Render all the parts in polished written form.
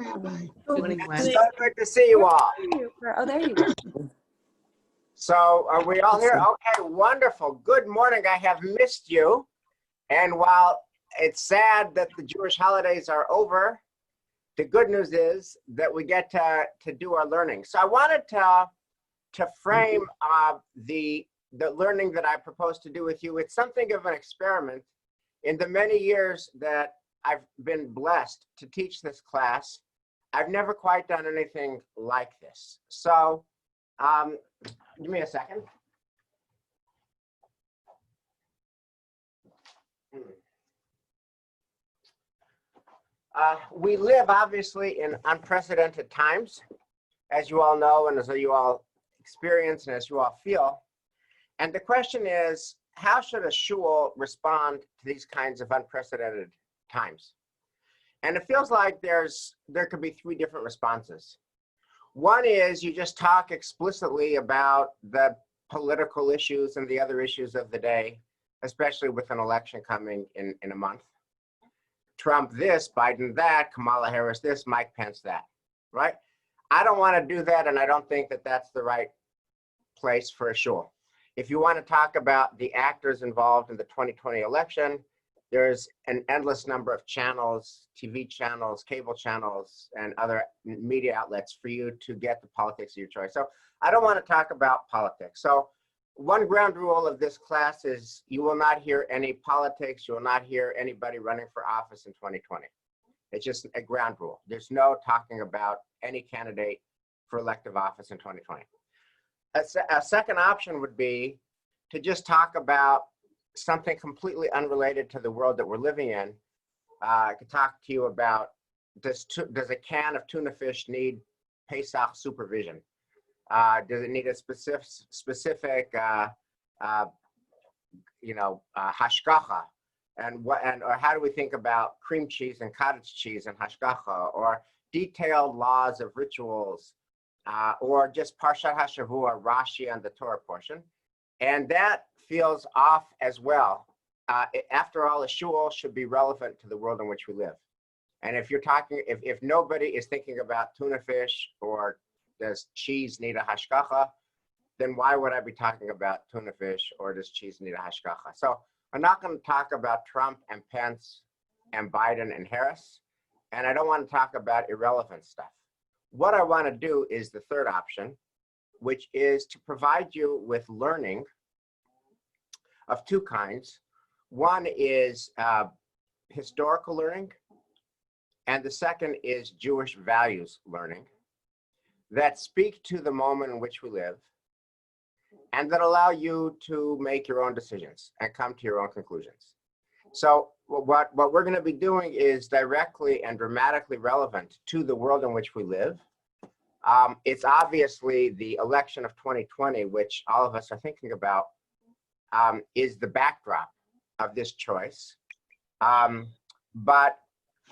Rabbi. Morning, It's Gwen. so good to see you all. Oh, there you go. So are we all here? Okay, wonderful. Good morning. I have missed you. And while it's sad that the Jewish holidays are over, the good news is that we get to do our learning. So I wanted to frame the learning that I propose to do with you. It's something of an experiment. In the many years that I've been blessed to teach this class, I've never quite done anything like this. So give me a second. We live obviously in unprecedented times, as you all know, and as you all experience and as you all feel. And the question is, how should a shul respond to these kinds of unprecedented times? And it feels like there could be three different responses. One is you just talk explicitly about the political issues and the other issues of the day, especially with an election coming in a month. Trump this, Biden that, Kamala Harris this, Mike Pence that, right? I don't want to do that, and I don't think that that's the right place for a shul. If you want to talk about the actors involved in the 2020 election, there's an endless number of channels, TV channels, cable channels, and other media outlets for you to get the politics of your choice. So I don't want to talk about politics. So one ground rule of this class is you will not hear any politics. You will not hear anybody running for office in 2020. It's just a ground rule. There's no talking about any candidate for elective office in 2020. A second option would be to just talk about something completely unrelated to the world that we're living in. I could talk to you about, does a can of tuna fish need Pesach supervision? Does it need a specific hashgacha? Or how do we think about cream cheese and cottage cheese and hashgacha, or detailed laws of rituals, or just Parshat HaShavua, Rashi, and the Torah portion? And that feels off as well. After all, a shul should be relevant to the world in which we live. And if you're talking, if nobody is thinking about tuna fish or does cheese need a hashgacha, then why would I be talking about tuna fish or does cheese need a hashgacha? So I'm not going to talk about Trump and Pence and Biden and Harris, and I don't want to talk about irrelevant stuff. What I want to do is the third option, which is to provide you with learning of two kinds. One is historical learning, and the second is Jewish values learning that speak to the moment in which we live and that allow you to make your own decisions and come to your own conclusions. So what we're going to be doing is directly and dramatically relevant to the world in which we live. It's obviously the election of 2020, which all of us are thinking about, is the backdrop of this choice. And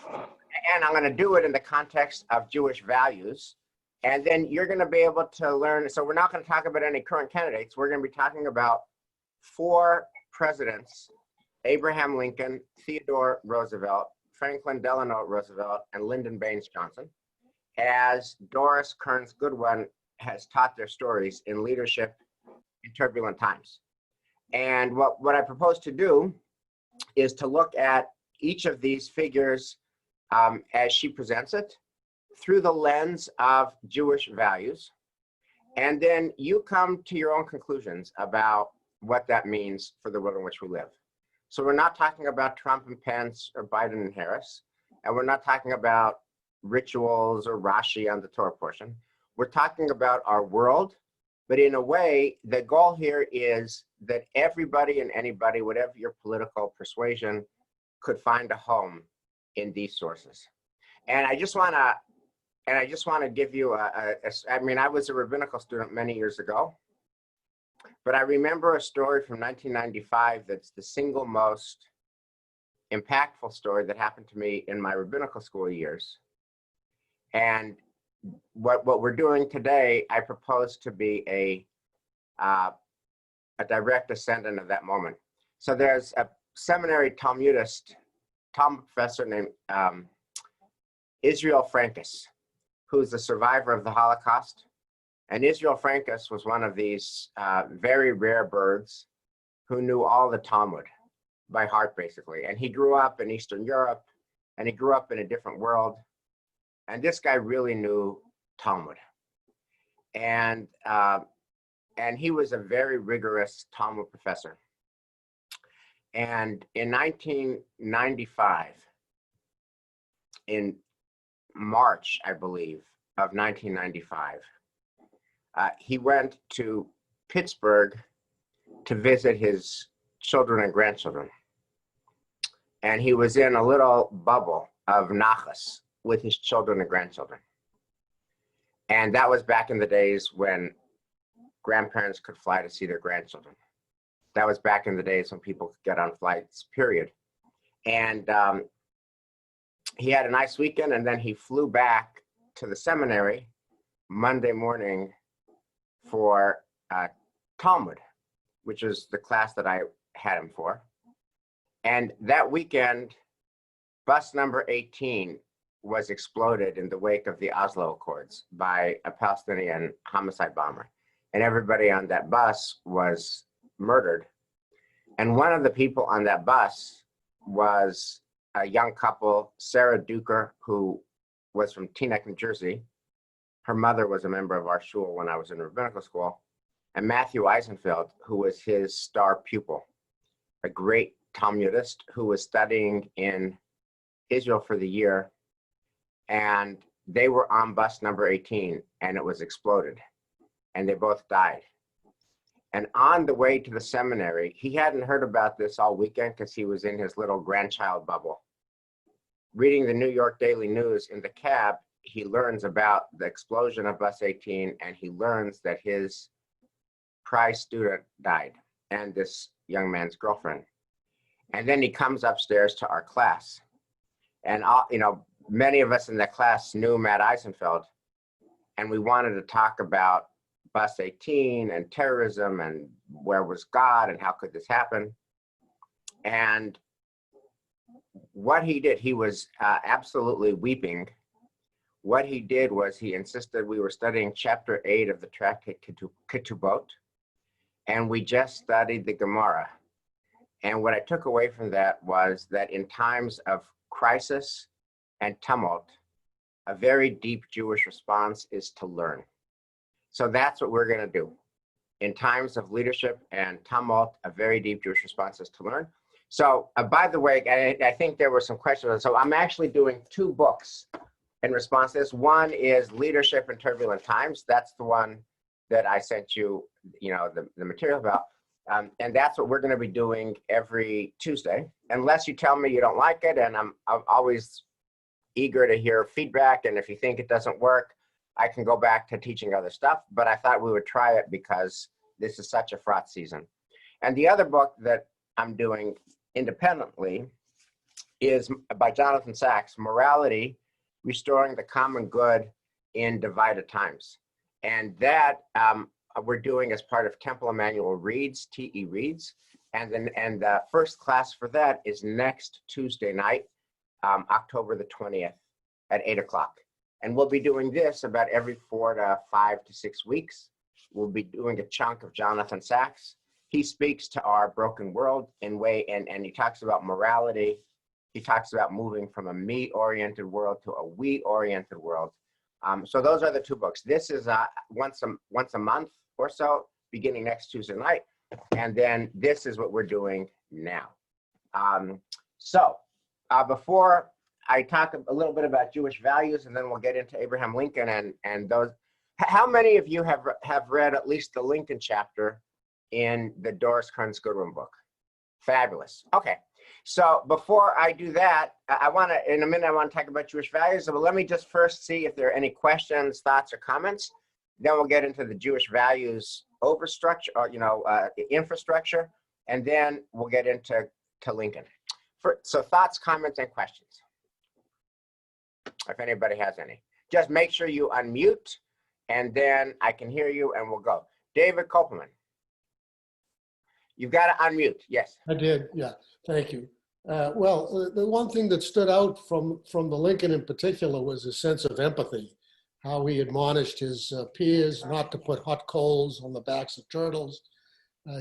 I'm going to do it in the context of Jewish values. And then you're going to be able to learn. So we're not going to talk about any current candidates. We're going to be talking about four presidents: Abraham Lincoln, Theodore Roosevelt, Franklin Delano Roosevelt, and Lyndon Baines Johnson, as Doris Kearns Goodwin has taught their stories in leadership in turbulent times. And what I propose to do is to look at each of these figures as she presents it through the lens of Jewish values. And then you come to your own conclusions about what that means for the world in which we live. So we're not talking about Trump and Pence or Biden and Harris, and we're not talking about rituals or Rashi on the Torah portion. We're talking about our world, but in a way, the goal here is that everybody and anybody, whatever your political persuasion, could find a home in these sources. And I just want to give you I mean, I was a rabbinical student many years ago, but I remember a story from 1995 that's the single most impactful story that happened to me in my rabbinical school years. And what we're doing today, I propose to be a direct descendant of that moment. So there's a seminary Talmud professor named Israel Frankis, who's the survivor of the Holocaust. And Israel Frankis was one of these very rare birds who knew all the Talmud by heart, basically. And he grew up in Eastern Europe, and he grew up in a different world. And this guy really knew Talmud. And he was a very rigorous Talmud professor. And in 1995, in March, I believe, of 1995, he went to Pittsburgh to visit his children and grandchildren. And he was in a little bubble of nachas with his children and grandchildren. And that was back in the days when grandparents could fly to see their grandchildren. That was back in the days when people could get on flights, period. And he had a nice weekend, and then he flew back to the seminary Monday morning for Talmud, which is the class that I had him for. And that weekend, bus number 18 was exploded in the wake of the Oslo Accords by a Palestinian homicide bomber. And everybody on that bus was murdered. And one of the people on that bus was a young couple, Sarah Duker, who was from Teaneck, New Jersey. Her mother was a member of our shul when I was in rabbinical school. And Matthew Eisenfeld, who was his star pupil, a great Talmudist who was studying in Israel for the year. And they were on bus number 18, and it was exploded. And they both died. And on the way to the seminary, he hadn't heard about this all weekend because he was in his little grandchild bubble. Reading the New York Daily News in the cab, he learns about the explosion of bus 18, and he learns that his prize student died, and this young man's girlfriend. And then he comes upstairs to our class. And many of us in that class knew Matt Eisenfeld, and we wanted to talk about bus 18 and terrorism and where was God and how could this happen. And what he did, he was absolutely weeping. What he did was he insisted we were studying chapter 8 of the tractate Ketubot, and we just studied the Gemara. And what I took away from that was that in times of crisis and tumult, a very deep Jewish response is to learn. So that's what we're going to do. In times of leadership and tumult, a very deep Jewish response is to learn. So by the way, I think there were some questions. So I'm actually doing 2 books in response to this. One is Leadership in Turbulent Times. That's the one that I sent you, the material about. And that's what we're going to be doing every Tuesday, unless you tell me you don't like it. And I'm always eager to hear feedback. And if you think it doesn't work, I can go back to teaching other stuff. But I thought we would try it because this is such a fraught season. And the other book that I'm doing independently is by Jonathan Sachs, Morality, Restoring the Common Good in Divided Times. And that we're doing as part of Temple Emmanuel Reads, TE Reads. And the first class for that is next Tuesday night, October the 20th at 8 o'clock. And we'll be doing this about every 4 to 5 to 6 weeks. We'll be doing a chunk of Jonathan Sachs. He speaks to our broken world and he talks about morality. He talks about moving from a me-oriented world to a we-oriented world. So those are the 2 books. This is once a month or so, beginning next Tuesday night. And then this is what we're doing now. Before I talk a little bit about Jewish values, and then we'll get into Abraham Lincoln and those. How many of you have read at least the Lincoln chapter in the Doris Kearns Goodwin book? Fabulous. Okay. So before I do that, in a minute, I want to talk about Jewish values. But let me just first see if there are any questions, thoughts, or comments. Then we'll get into the Jewish values overstructure, or infrastructure, and then we'll get into Lincoln. So thoughts, comments, and questions. If anybody has any, just make sure you unmute, and then I can hear you, and we'll go. David Kopelman, you've got to unmute. Yes. I did. Yeah. Thank you. The one thing that stood out from the Lincoln in particular was his sense of empathy, how he admonished his peers not to put hot coals on the backs of turtles.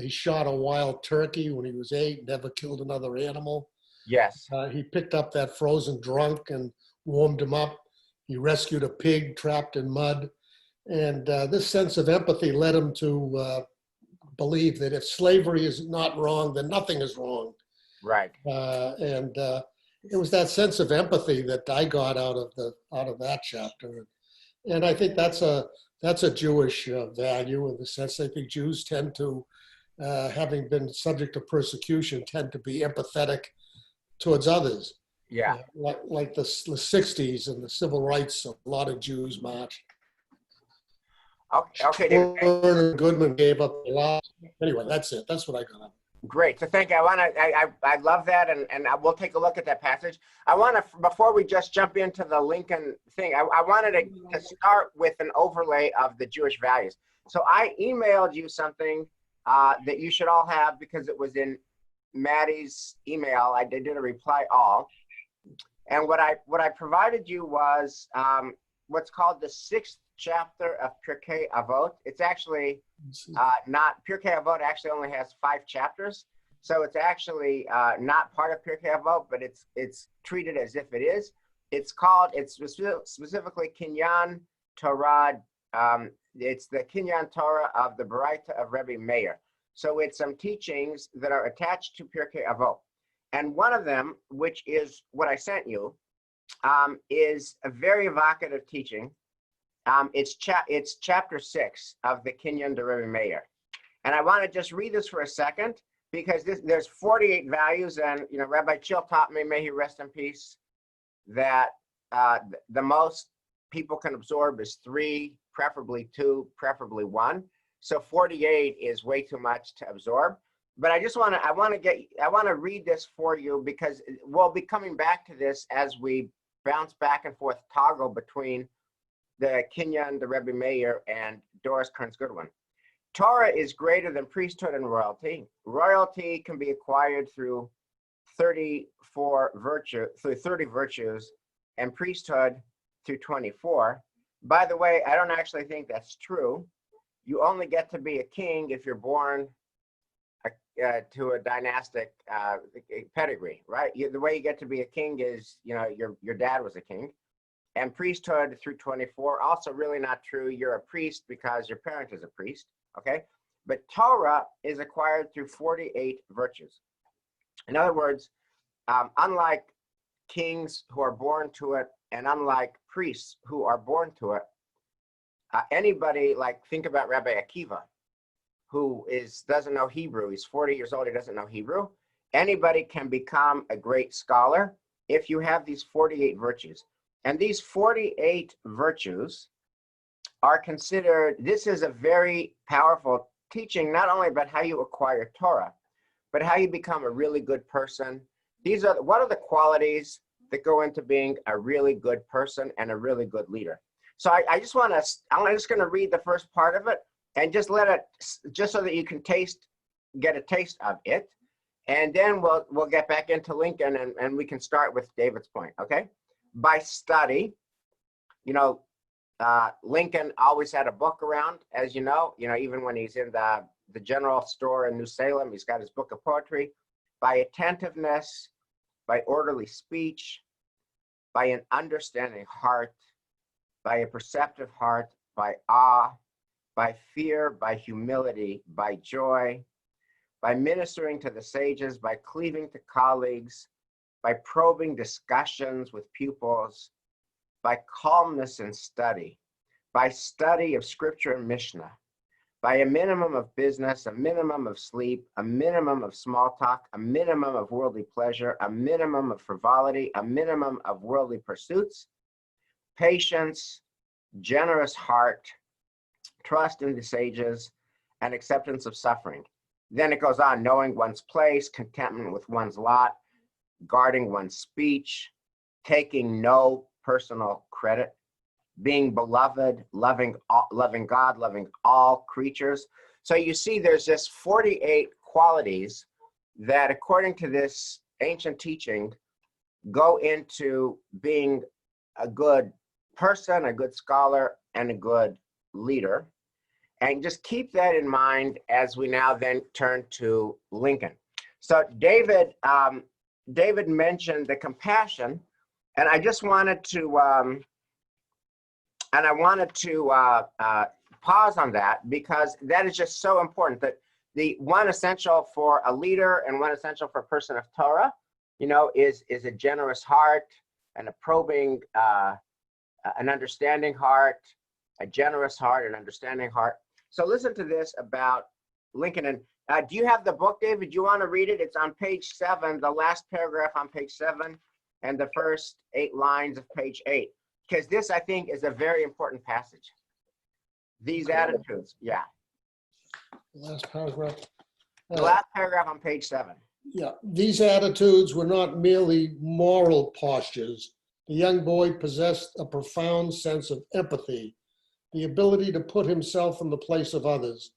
He shot a wild turkey when he was 8, never killed another animal. Yes. He picked up that frozen drunk and warmed him up. He rescued a pig trapped in mud. And this sense of empathy led him to believe that if slavery is not wrong, then nothing is wrong. Right. It was that sense of empathy that I got out of that chapter. And I think that's a Jewish value, in the sense I think Jews tend to, having been subject to persecution, tend to be empathetic towards others. Yeah. Like the 60s and the civil rights, a lot of Jews marched. Okay, David. Goodman gave up a lot. Anyway, that's it. That's what I got. Great. So thank you. I love that, and we'll take a look at that passage. I want to, before we just jump into the Lincoln thing, I wanted to start with an overlay of the Jewish values. So I emailed you something that you should all have, because it was in Maddie's email. I did a reply all, and what I provided you was what's called the 6th chapter of Pirkei Avot. It's actually not, Pirkei Avot actually only has 5 chapters, so it's actually not part of Pirkei Avot, but it's treated as if it is. It's specifically Kinyan Torah. It's the Kinyan Torah of the Baraita of Rabbi Meir. So it's some teachings that are attached to Pirkei Avot, and one of them, which is what I sent you, is a very evocative teaching. It's chapter 6 of the Kinyan de Rabbi Meir. And I want to just read this for a second, because there's 48 values, and Rabbi Chill taught me, may he rest in peace, that the most people can absorb is 3, preferably 2, preferably 1. So 48 is way too much to absorb. But I want to read this for you, because we'll be coming back to this as we bounce back and forth, toggle between the Kinyan, the Rebbe Meir, and Doris Kearns Goodwin. Torah is greater than priesthood and royalty. Royalty can be acquired through 30 virtues, and priesthood through 24. By the way, I don't actually think that's true. You only get to be a king if you're born to a dynastic pedigree, right? The way you get to be a king is, your dad was a king. And priesthood through 24, also really not true. You're a priest because your parent is a priest, okay? But Torah is acquired through 48 virtues. In other words, unlike kings who are born to it, and unlike priests who are born to it, anybody, like, think about Rabbi Akiva, who doesn't know Hebrew. He's 40 years old, he doesn't know Hebrew. Anybody can become a great scholar if you have these 48 virtues. And these 48 virtues are considered, this is a very powerful teaching, not only about how you acquire Torah, but how you become a really good person. What are the qualities that go into being a really good person and a really good leader? So I'm just going to read the first part of it, and just just so that you can get a taste of it. And then we'll get back into Lincoln, and we can start with David's point, okay? By study, Lincoln always had a book around, as you know, even when he's in the general store in New Salem, he's got his book of poetry. By attentiveness, by orderly speech, by an understanding heart, by a perceptive heart, by awe, by fear, by humility, by joy, by ministering to the sages, by cleaving to colleagues, by probing discussions with pupils, by calmness in study, by study of scripture and Mishnah, by a minimum of business, a minimum of sleep, a minimum of small talk, a minimum of worldly pleasure, a minimum of frivolity, a minimum of worldly pursuits, patience, generous heart, trust in the sages, and acceptance of suffering. Then it goes on, knowing one's place, contentment with one's lot, guarding one's speech, taking no personal credit, being beloved, loving God, loving all creatures. So you see there's just 48 qualities that, according to this ancient teaching go into being a good person, a good scholar, and a good leader. And just keep that in mind as we now then turn to Lincoln. So David mentioned the compassion, and I just wanted to pause on that, because that is just so important. That the one essential for a leader and one essential for a person of Torah, is a generous heart and a probing, an understanding heart, a generous heart, an understanding heart. So listen to this about Lincoln. And do you have the book, David? Do you want to read it? It's on page 7, the last paragraph on page 7, and the first 8 lines of page 8. Because this, I think, is a very important passage. These attitudes, yeah. Last paragraph. The last paragraph on page 7. Yeah, these attitudes were not merely moral postures. The young boy possessed a profound sense of empathy, the ability to put himself in the place of others,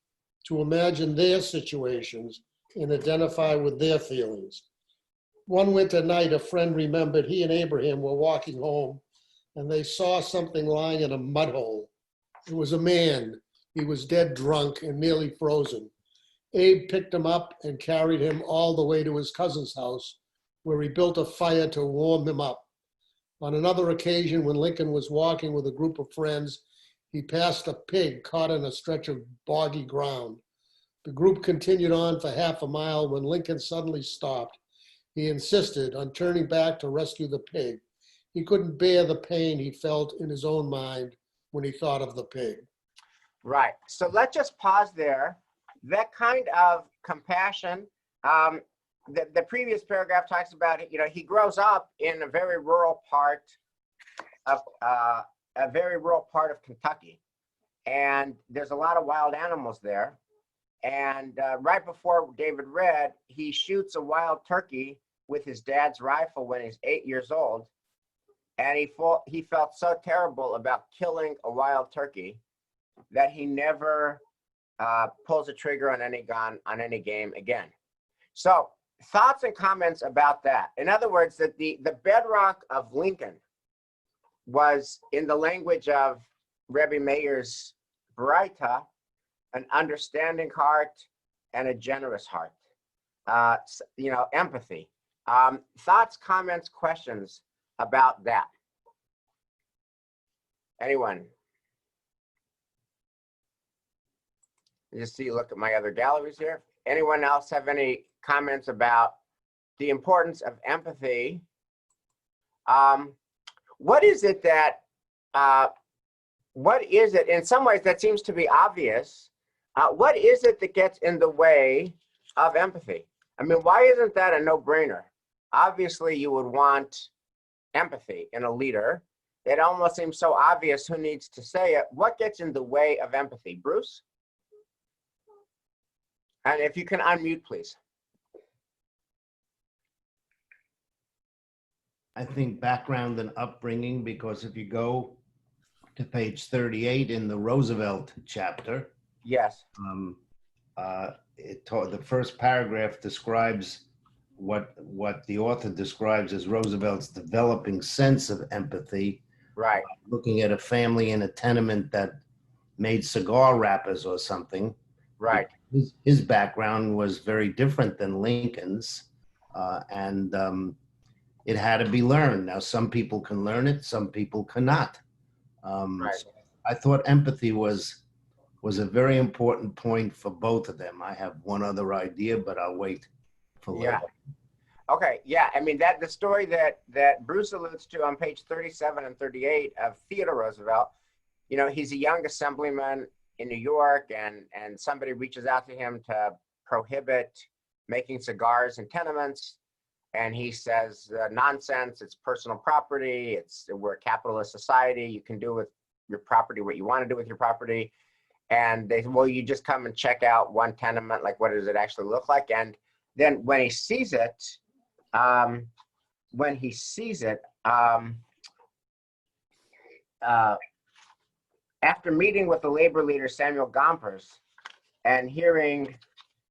to imagine their situations and identify with their feelings. One winter night, a friend remembered he and Abraham were walking home and they saw something lying in a mud hole. It was a man. He was dead drunk and nearly frozen. Abe picked him up and carried him all the way to his cousin's house, where he built a fire to warm him up. On another occasion, when Lincoln was walking with a group of friends, he passed a pig caught in a stretch of boggy ground. The group continued on for half a mile when Lincoln suddenly stopped. He insisted on turning back to rescue the pig. He couldn't bear the pain he felt in his own mind when he thought of the pig. Right. So let's just pause there. That kind of compassion, the previous paragraph talks about, he grows up in a very rural part of Kentucky, and there's a lot of wild animals there. And right before David read, he shoots a wild turkey with his dad's rifle when he's 8 years old, and he felt so terrible about killing a wild turkey that he never pulls a trigger on any gun on any game again. So thoughts and comments about that. In other words, that the bedrock of Lincoln was, in the language of Rabbi Meir's Baraita, an understanding heart and a generous heart. Empathy. Thoughts, comments, questions about that? Anyone? Just look at my other galleries here. Anyone else have any comments about the importance of empathy? What is it, in some ways that seems to be obvious, what is it that gets in the way of empathy? I mean, why isn't that a no-brainer? Obviously, you would want empathy in a leader. It almost seems so obvious who needs to say it. What gets in the way of empathy? Bruce? And if you can unmute, please. I think background and upbringing, because if you go to page 38 in the Roosevelt chapter, Yes. The first paragraph describes what the author describes as Roosevelt's developing sense of empathy. Right. Looking at a family in a tenement that made cigar wrappers or something. Right. His background was very different than Lincoln's, and it had to be learned. Now, some people can learn it, some people cannot. Right. So I thought empathy was a very important point for both of them. I have one other idea, but I'll wait for later. Yeah. Okay. Yeah. I mean, the story that Bruce alludes to on page 37 and 38 of Theodore Roosevelt, he's a young assemblyman in New York, and somebody reaches out to him to prohibit making cigars in tenements. And he says, nonsense, it's personal property. We're a capitalist society. You can do with your property what you want to do with your property. And they said, well, you just come and check out one tenement, like what does it actually look like? And then when he sees it, after meeting with the labor leader, Samuel Gompers, and hearing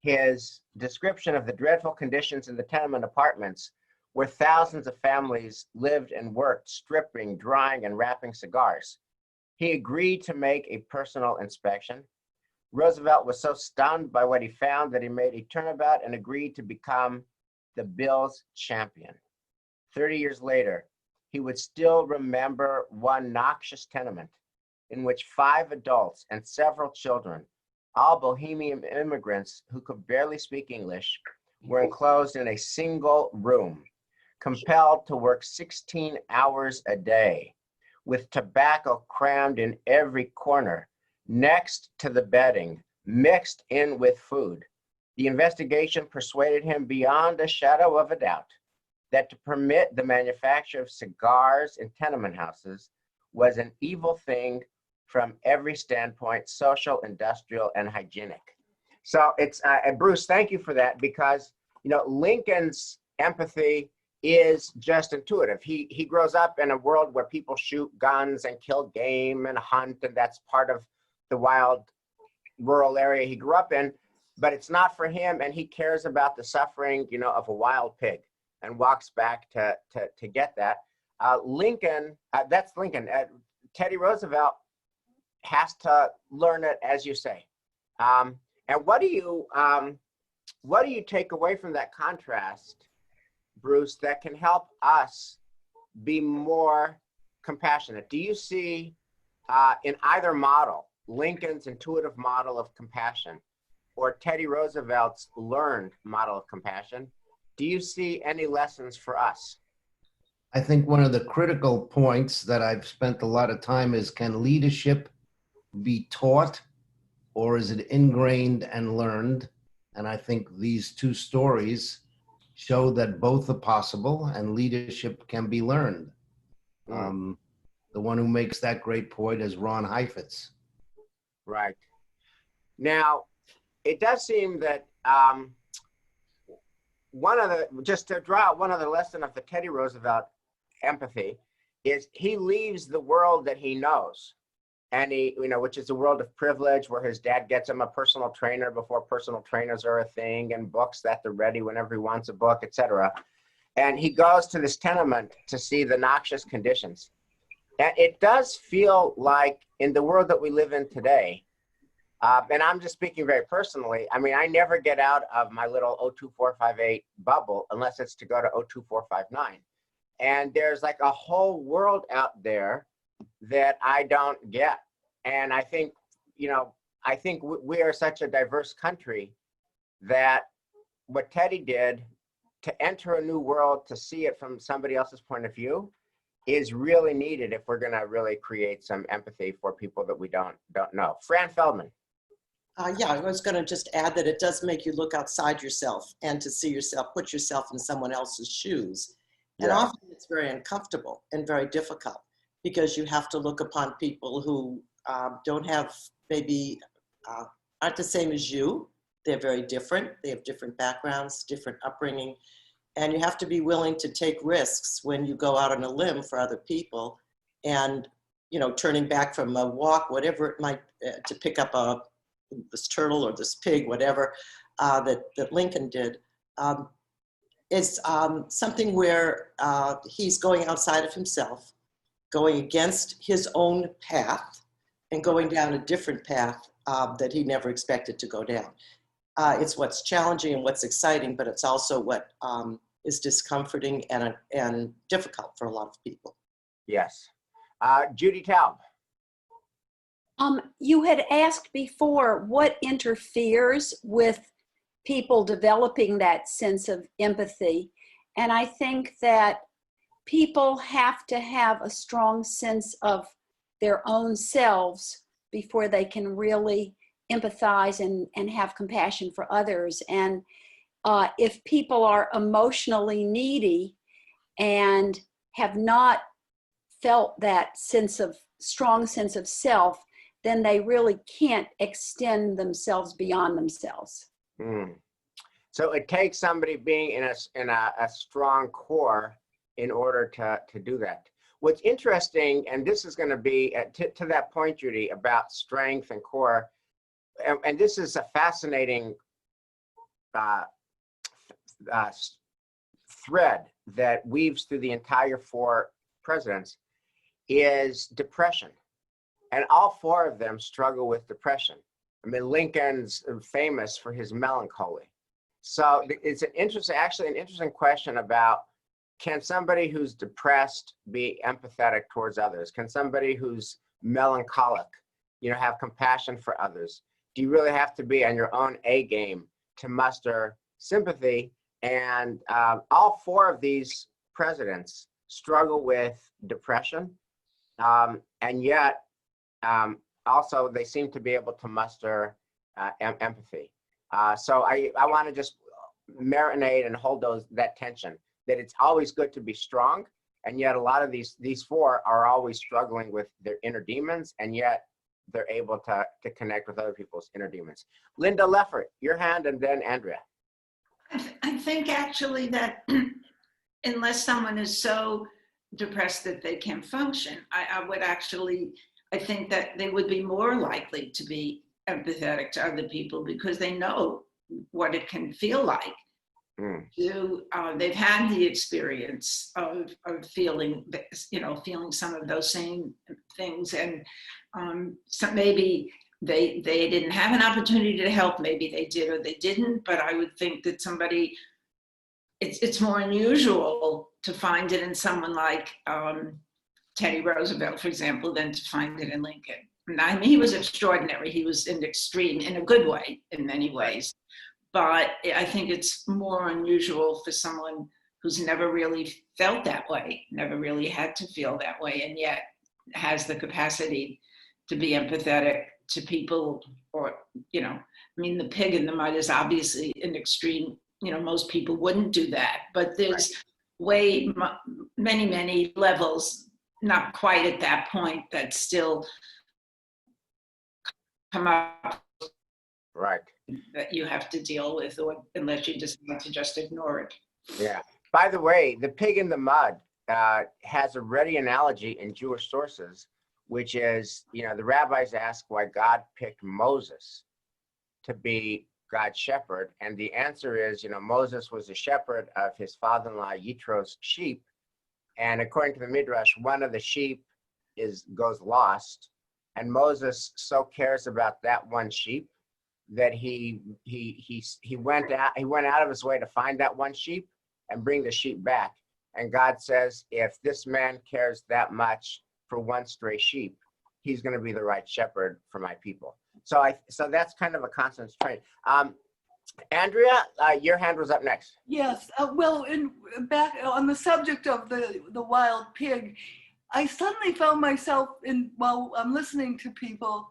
his description of the dreadful conditions in the tenement apartments, where thousands of families lived and worked, stripping, drying, and wrapping cigars. He agreed to make a personal inspection. Roosevelt was so stunned by what he found that he made a turnabout and agreed to become the Bill's champion. 30 years later, he would still remember one noxious tenement in which 5 adults and several children, all Bohemian immigrants who could barely speak English, were enclosed in a single room, compelled to work 16 hours a day, with tobacco crammed in every corner, next to the bedding, mixed in with food. The investigation persuaded him beyond a shadow of a doubt that to permit the manufacture of cigars in tenement houses was an evil thing from every standpoint, social, industrial, and hygienic. So it's, Bruce, thank you for that, because, Lincoln's empathy is just intuitive. He grows up in a world where people shoot guns and kill game and hunt, and that's part of the wild rural area he grew up in, but it's not for him, and he cares about the suffering, of a wild pig, and walks back to get that. Lincoln, that's Lincoln. Teddy Roosevelt has to learn it, as you say. And what do you take away from that contrast, Bruce, that can help us be more compassionate? Do you see in either model, Lincoln's intuitive model of compassion or Teddy Roosevelt's learned model of compassion, do you see any lessons for us? I think one of the critical points that I've spent a lot of time is, can leadership be taught or is it ingrained and learned? And I think these two stories show that both are possible and leadership can be learned. The one who makes that great point is Ron Heifetz. Right. Now, it does seem that just to draw out one of the lesson of the Teddy Roosevelt empathy is he leaves the world that he knows. And which is a world of privilege, where his dad gets him a personal trainer before personal trainers are a thing, and books that they're ready whenever he wants a book, etc. And he goes to this tenement to see the noxious conditions. And it does feel like in the world that we live in today, and I'm just speaking very personally, I mean, I never get out of my little 02458 bubble unless it's to go to 02459. And there's like a whole world out there that I don't get. And I think, we are such a diverse country that what Teddy did to enter a new world, to see it from somebody else's point of view, is really needed if we're going to really create some empathy for people that we don't know. Fran Feldman. Yeah, I was going to just add that it does make you look outside yourself and to see yourself, put yourself in someone else's shoes. And Yeah. often it's very uncomfortable and very difficult, because you have to look upon people who don't have, maybe aren't the same as you. They're very different. They have different backgrounds, different upbringing. And you have to be willing to take risks when you go out on a limb for other people. And, turning back from a walk, whatever it might, to pick up this turtle or this pig, whatever, that Lincoln did, is something where he's going outside of himself, going against his own path and going down a different path that he never expected to go down. It's what's challenging and what's exciting, but it's also what is discomforting and difficult for a lot of people. Yes. Judy Taub. You had asked before what interferes with people developing that sense of empathy. And I think that people have to have a strong sense of their own selves before they can really empathize and have compassion for others. And if people are emotionally needy and have not felt that strong sense of self, then they really can't extend themselves beyond themselves. So it takes somebody being in a strong core in order to do that. What's interesting, and this is going to be to that point, Judy, about strength and core, and this is a fascinating thread that weaves through the entire four presidents is depression. And all four of them struggle with depression. I mean, Lincoln's famous for his melancholy. So it's an interesting question about, can somebody who's depressed be empathetic towards others? Can somebody who's melancholic, have compassion for others? Do you really have to be on your own A game to muster sympathy? And all four of these presidents struggle with depression, and yet also they seem to be able to muster empathy. So I want to just marinate and hold that tension, that it's always good to be strong, and yet a lot of these four are always struggling with their inner demons, and yet they're able to connect with other people's inner demons. Linda Leffert, your hand, and then Andrea. I think actually that unless someone is so depressed that they can function, I think that they would be more likely to be empathetic to other people because they know what it can feel like. They've had the experience of feeling, feeling some of those same things, and so maybe they didn't have an opportunity to help. Maybe they did or they didn't. But I would think that it's more unusual to find it in someone like Teddy Roosevelt, for example, than to find it in Lincoln. And I mean, he was extraordinary. He was in extreme, in a good way, in many ways. But I think it's more unusual for someone who's never really felt that way, never really had to feel that way, and yet has the capacity to be empathetic to people. Or, the pig in the mud is obviously an extreme, most people wouldn't do that. But there's many levels, not quite at that point, that still come up. Right. That you have to deal with, or unless you just want to just ignore it. Yeah. By the way, the pig in the mud has a ready analogy in Jewish sources, which is, the rabbis ask why God picked Moses to be God's shepherd. And the answer is, Moses was a shepherd of his father-in-law Yitro's sheep. And according to the Midrash, one of the sheep goes lost. And Moses so cares about that one sheep that he went out of his way to find that one sheep and bring the sheep back. And God says, if this man cares that much for one stray sheep, he's going to be the right shepherd for my people. So that's kind of a constant strain. Andrea, your hand was up next. Yes. Back on the subject of the wild pig, I suddenly found myself while I'm listening to people,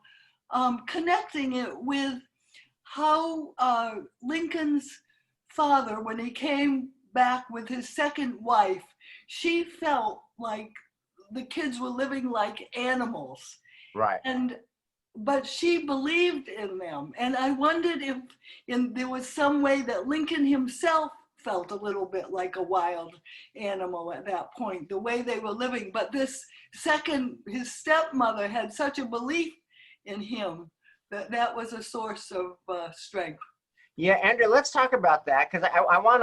connecting it with how Lincoln's father, when he came back with his second wife, she felt like the kids were living like animals. Right. But she believed in them. And I wondered if there was some way that Lincoln himself felt a little bit like a wild animal at that point, the way they were living. But his stepmother had such a belief in him that was a source of strength. Yeah, Andrea, let's talk about that, because I want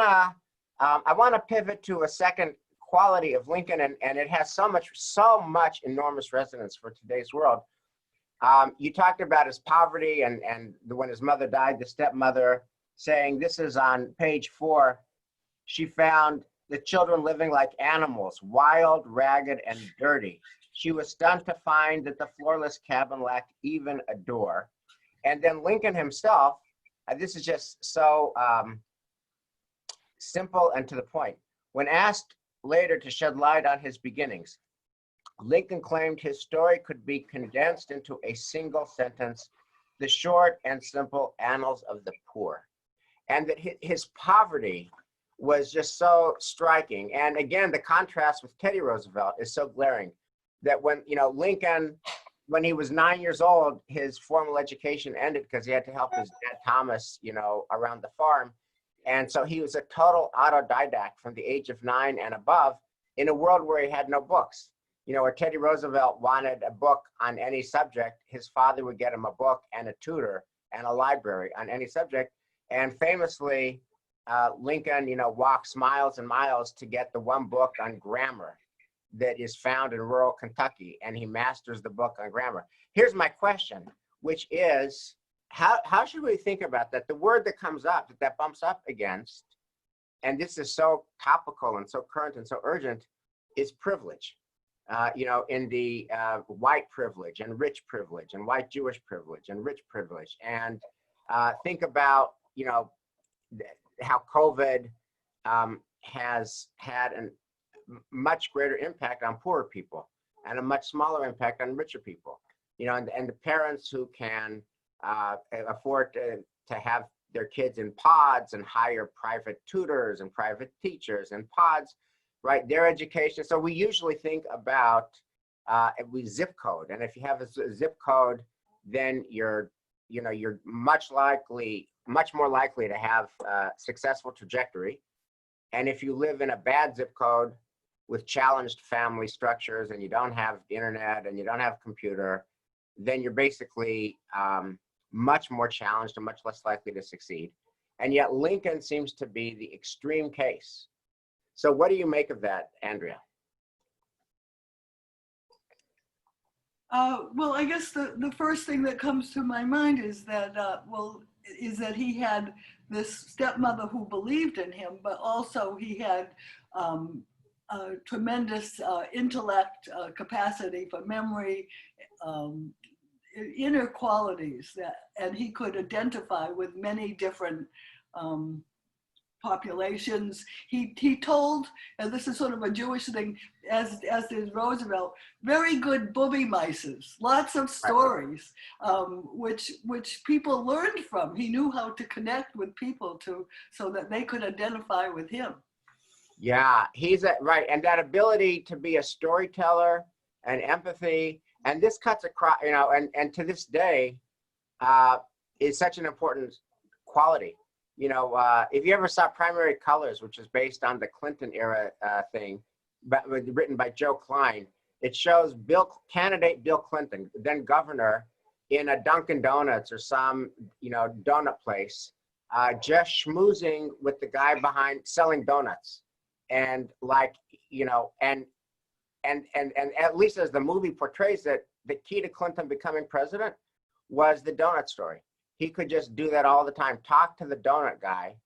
to pivot to a second quality of Lincoln, and it has so much enormous resonance for today's world. You talked about his poverty, and when his mother died, the stepmother saying, this is on page 4, she found the children living like animals, wild, ragged, and dirty. She was stunned to find that the floorless cabin lacked even a door. And then Lincoln himself, this is just so simple and to the point. When asked later to shed light on his beginnings, Lincoln claimed his story could be condensed into a single sentence: the short and simple annals of the poor. And that his poverty was just so striking. And again, the contrast with Teddy Roosevelt is so glaring, that when, Lincoln, when he was 9 years old, his formal education ended because he had to help his dad Thomas, around the farm. And so he was a total autodidact from the age of 9 and above, in a world where he had no books. Where Teddy Roosevelt wanted a book on any subject, his father would get him a book and a tutor and a library on any subject. And famously, Lincoln, walks miles and miles to get the one book on grammar that is found in rural Kentucky, and he masters the book on grammar. Here's my question, which is, how should we think about that? The word that comes up, that bumps up against, and this is so topical and so current and so urgent, is privilege. In the white privilege and rich privilege and white Jewish privilege and rich privilege. And think about, how COVID has had a much greater impact on poorer people and a much smaller impact on richer people. And the parents who can afford to have their kids in pods and hire private tutors and private teachers and pods, right? Their education. So we usually think about zip code, and if you have a zip code, then you're much more likely to have a successful trajectory. And if you live in a bad zip code with challenged family structures, and you don't have internet and you don't have computer, then you're basically much more challenged and much less likely to succeed. And yet Lincoln seems to be the extreme case. So what do you make of that, Andrea? Well, I guess the first thing that comes to my mind is that, he had this stepmother who believed in him, but also he had tremendous intellect, capacity for memory, inner qualities and he could identify with many different populations. He told, and this is sort of a Jewish thing, as did Roosevelt, very good booby mices, lots of stories, which people learned from. He knew how to connect with people so that they could identify with him. Yeah, right. And that ability to be a storyteller and empathy, and this cuts across, and to this day is such an important quality. If you ever saw Primary Colors, which is based on the Clinton era thing, but written by Joe Klein, it shows candidate Bill Clinton, then governor, in a Dunkin' Donuts or some, donut place, just schmoozing with the guy behind selling donuts. And and at least as the movie portrays it, the key to Clinton becoming president was the donut story. He could just do that all the time. Talk to the donut guy,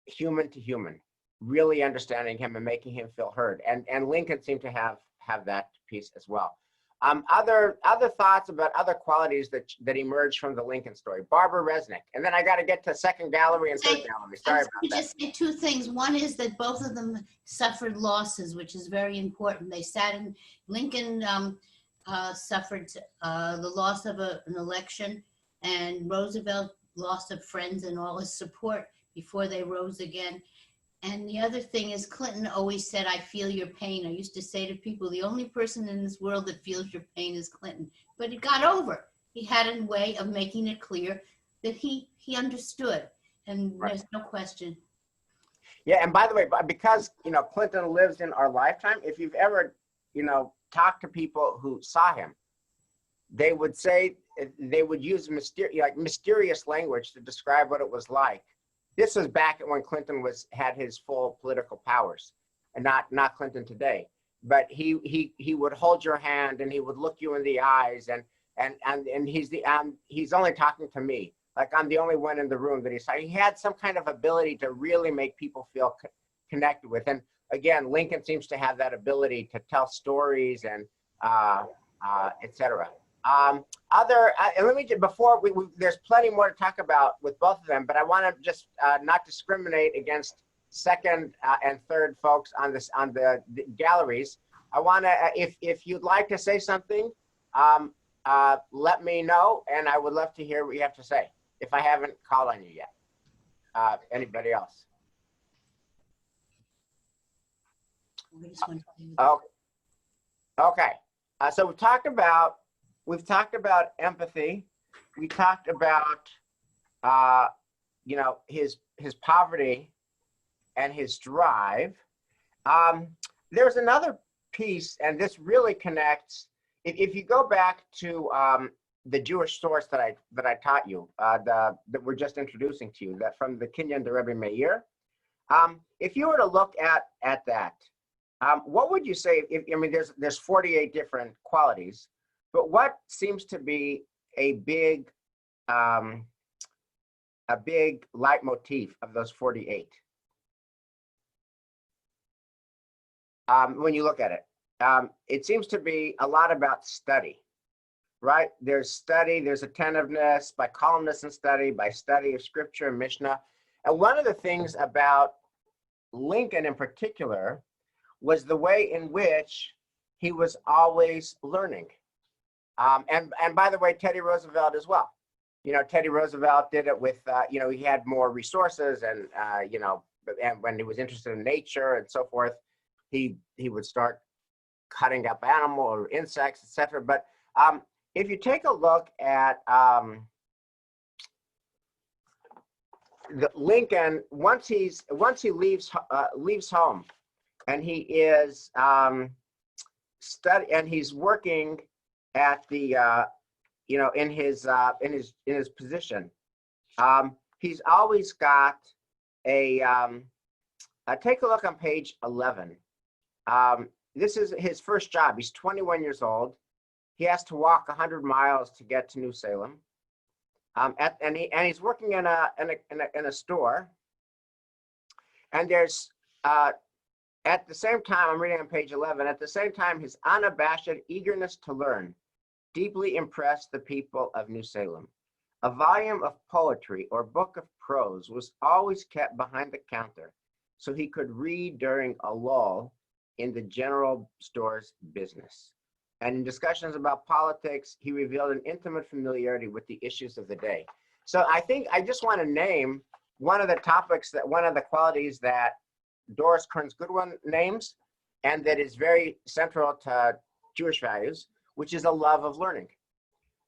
human to human, really understanding him and making him feel heard. And Lincoln seemed to have that piece as well. Other thoughts about other qualities that emerged from the Lincoln story. Barbara Resnick. And then I got to get to second gallery and third gallery. Sorry about that. Just say two things. One is that both of them suffered losses, which is very important. They sat in, Lincoln suffered the loss of an election, and Roosevelt loss of friends and all his support before they rose again. And the other thing is, Clinton always said, I feel your pain. I used to say to people, the only person in this world that feels your pain is Clinton. But it got over. He had a way of making it clear that he understood. And right. There's no question. Yeah, and by the way, because, Clinton lives in our lifetime, if you've ever, talked to people who saw him, they would use mysterious language to describe what it was like. This was back when Clinton had his full political powers, and not Clinton today. But he would hold your hand and he would look you in the eyes, and he's only talking to me, like I'm the only one in the room that he saw. He had some kind of ability to really make people feel connected with. And again, Lincoln seems to have that ability to tell stories and etc. Let me before there's plenty more to talk about with both of them, but I want to just not discriminate against second and third folks on the galleries. I want to, if you'd like to say something, let me know, and I would love to hear what you have to say if I haven't called on you yet. Anybody else? Oh, okay. So we've talked about empathy. We talked about, his poverty and his drive. There's another piece, and this really connects. If you go back to the Jewish source that I taught you, that we're just introducing to you, that from the Kinyan to Rabbi Meir, If you were to look at that, what would you say? I mean, there's 48 different qualities, but what seems to be a big leitmotif of those 48? When you look at it, it seems to be a lot about study, right? There's study, there's attentiveness by columnists and study, by study of scripture and Mishnah. And one of the things about Lincoln in particular was the way in which he was always learning. And by the way, Teddy Roosevelt as well. You know, Teddy Roosevelt did it with, you know, he had more resources and, you know, and when he was interested in nature and so forth, he would start cutting up animal or insects, etc. But if you take a look at Lincoln, once he leaves home, and he is and he's working at the you know, in his position, he's always got a take a look on page 11. This is his first job. He's 21 years old. He has to walk 100 miles to get to New Salem. And he's working in a store. And there's at the same time, I'm reading on page 11. At the same time, his unabashed eagerness to learn deeply impressed the people of New Salem. A volume of poetry or book of prose was always kept behind the counter, so he could read during a lull in the general store's business. And in discussions about politics, he revealed an intimate familiarity with the issues of the day. So I think I just want to name one of the qualities that Doris Kearns Goodwin names, and that is very central to Jewish values, which is a love of learning.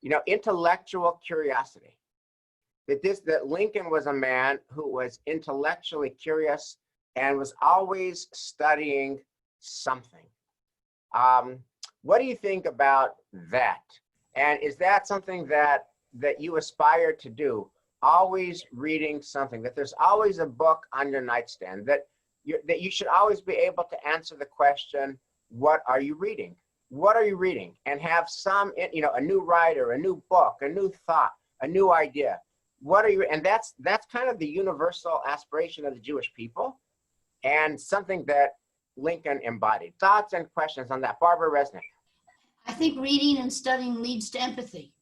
You know, intellectual curiosity. That Lincoln was a man who was intellectually curious and was always studying something. What do you think about that? And is that something that you aspire to do? Always reading something, that there's always a book on your nightstand, that you should always be able to answer the question, what are you reading? What are you reading? And have some, you know, a new writer, a new book, a new thought, a new idea. What are you, and that's kind of the universal aspiration of the Jewish people, and something that Lincoln embodied. Thoughts and questions on that? Barbara Resnick. I think reading and studying leads to empathy,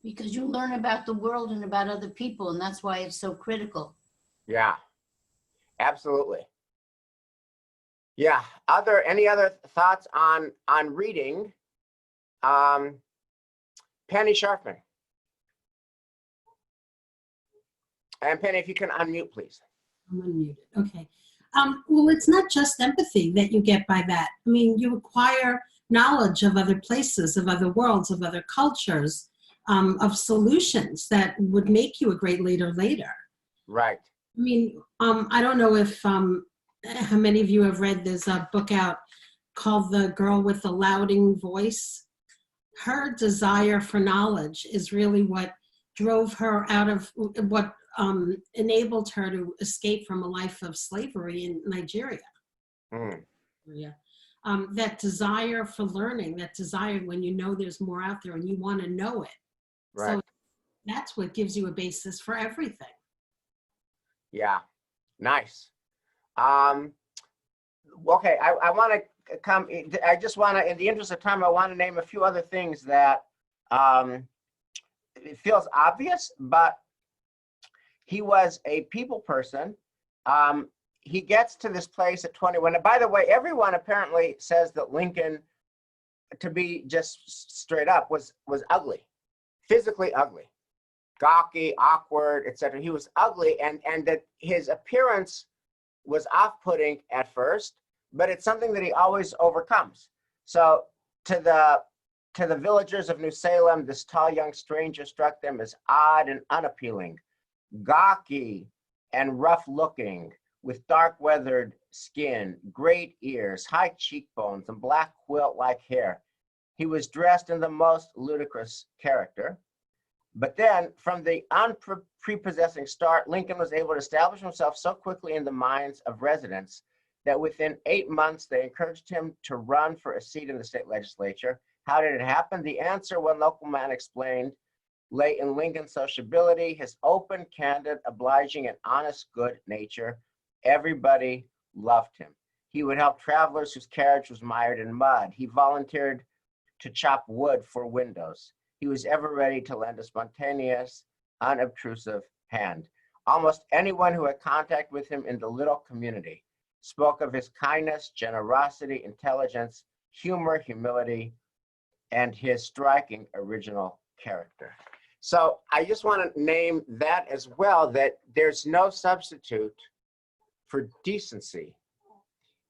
because you learn about the world and about other people, and that's why it's so critical. Yeah, absolutely. Yeah. Any other thoughts on reading? Penny Sharpman. And Penny, if you can unmute, please. I'm unmuted. Okay. Well, it's not just empathy that you get by that. I mean, you acquire knowledge of other places, of other worlds, of other cultures, of solutions that would make you a great leader later. Right. I mean, I don't know if how many of you have read, there's a book out called The Girl with the Louding Voice. Her desire for knowledge is really what drove her out of, what enabled her to escape from a life of slavery in Nigeria. Yeah. That desire for learning, that desire when you know there's more out there and you want to know it. Right. So that's what gives you a basis for everything. Yeah. Nice. Okay, I want to come, I just want to, in the interest of time, I want to name a few other things that it feels obvious, but he was a people person. He gets to this place at 21. And by the way, everyone apparently says that Lincoln, to be just straight up, was ugly, physically ugly, gawky, awkward, etc. He was ugly, and that his appearance was off-putting at first, but it's something that he always overcomes. So to the villagers of New Salem, this tall young stranger struck them as odd and unappealing, gawky and rough-looking, with dark weathered skin, great ears, high cheekbones, and black quilt-like hair. He was dressed in the most ludicrous character. But then from the unprepossessing start, Lincoln was able to establish himself so quickly in the minds of residents that within 8 months, they encouraged him to run for a seat in the state legislature. How did it happen? The answer, one local man explained, lay in Lincoln's sociability, his open, candid, obliging, and honest good nature. Everybody loved him. He would help travelers whose carriage was mired in mud. He volunteered to chop wood for windows. He was ever ready to lend a spontaneous, unobtrusive hand. Almost anyone who had contact with him in the little community spoke of his kindness, generosity, intelligence, humor, humility, and his striking original character. So I just want to name that as well, that there's no substitute for decency.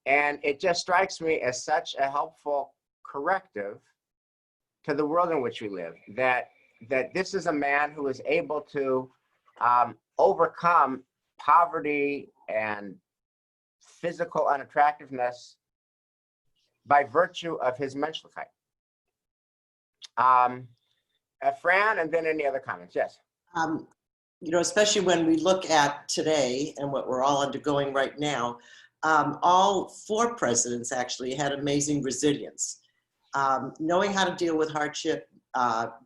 And it just strikes me as such a helpful corrective to the world in which we live, that this is a man who is able to overcome poverty and physical unattractiveness by virtue of his Menschlichkeit. Fran, and then any other comments? Yes. You know, especially when we look at today and what we're all undergoing right now, all 4 presidents actually had amazing resilience. Knowing how to deal with hardship,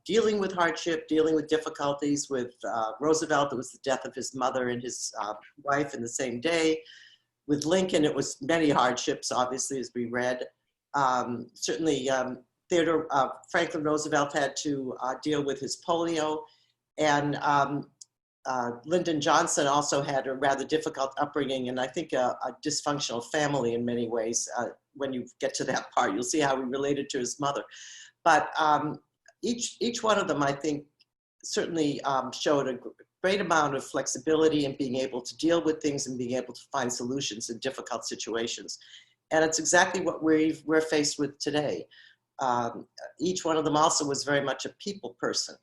dealing with difficulties. With Roosevelt, it was the death of his mother and his wife in the same day. With Lincoln, it was many hardships, obviously, as we read. Certainly, Franklin Roosevelt had to deal with his polio, and Lyndon Johnson also had a rather difficult upbringing, and I think a dysfunctional family in many ways. When you get to that part, you'll see how he related to his mother. But each one of them, I think, certainly showed a great amount of flexibility in being able to deal with things and being able to find solutions in difficult situations. And it's exactly what we're faced with today. Each one of them also was very much a people person.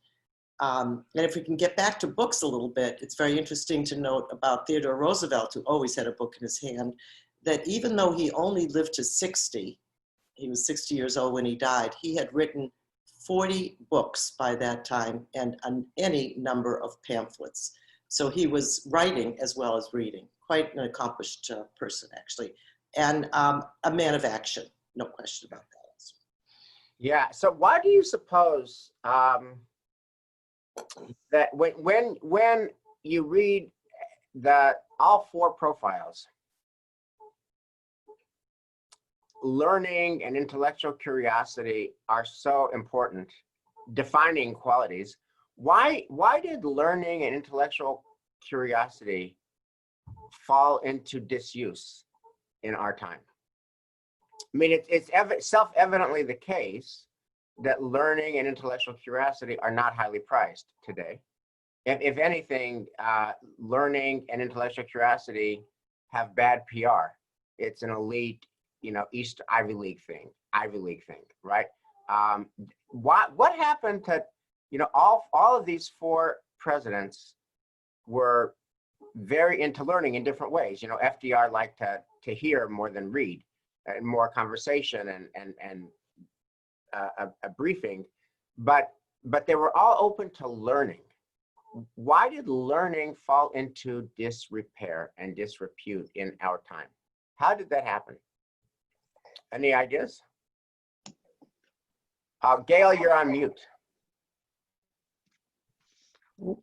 And if we can get back to books a little bit, it's very interesting to note about Theodore Roosevelt, who always had a book in his hand, that even though he only lived to 60, he was 60 years old when he died, he had written 40 books by that time and any number of pamphlets. So he was writing as well as reading. Quite an accomplished person, actually. And a man of action, no question about that. Yeah, so why do you suppose that when you read all 4 profiles, learning and intellectual curiosity are so important, defining qualities? Why did learning and intellectual curiosity fall into disuse in our time? I mean, it's self-evidently the case that learning and intellectual curiosity are not highly prized today. If anything, learning and intellectual curiosity have bad PR. It's an elite, East Ivy League thing, right? What happened to, all of these 4 presidents were very into learning in different ways. FDR liked to hear more than read, and more conversation and a briefing, but they were all open to learning. Why did learning fall into disrepair and disrepute in our time? How did that happen? Any ideas? Gail, you're on mute. Did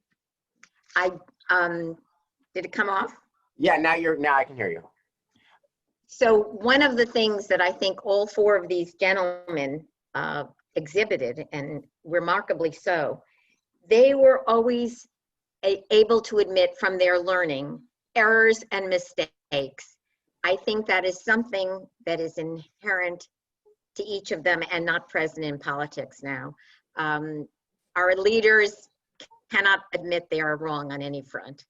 it come off? Yeah, now I can hear you. So one of the things that I think all 4 of these gentlemen exhibited, and remarkably so, they were always able to admit from their learning errors and mistakes. I think that is something that is inherent to each of them and not present in politics now. Our leaders cannot admit they are wrong on any front.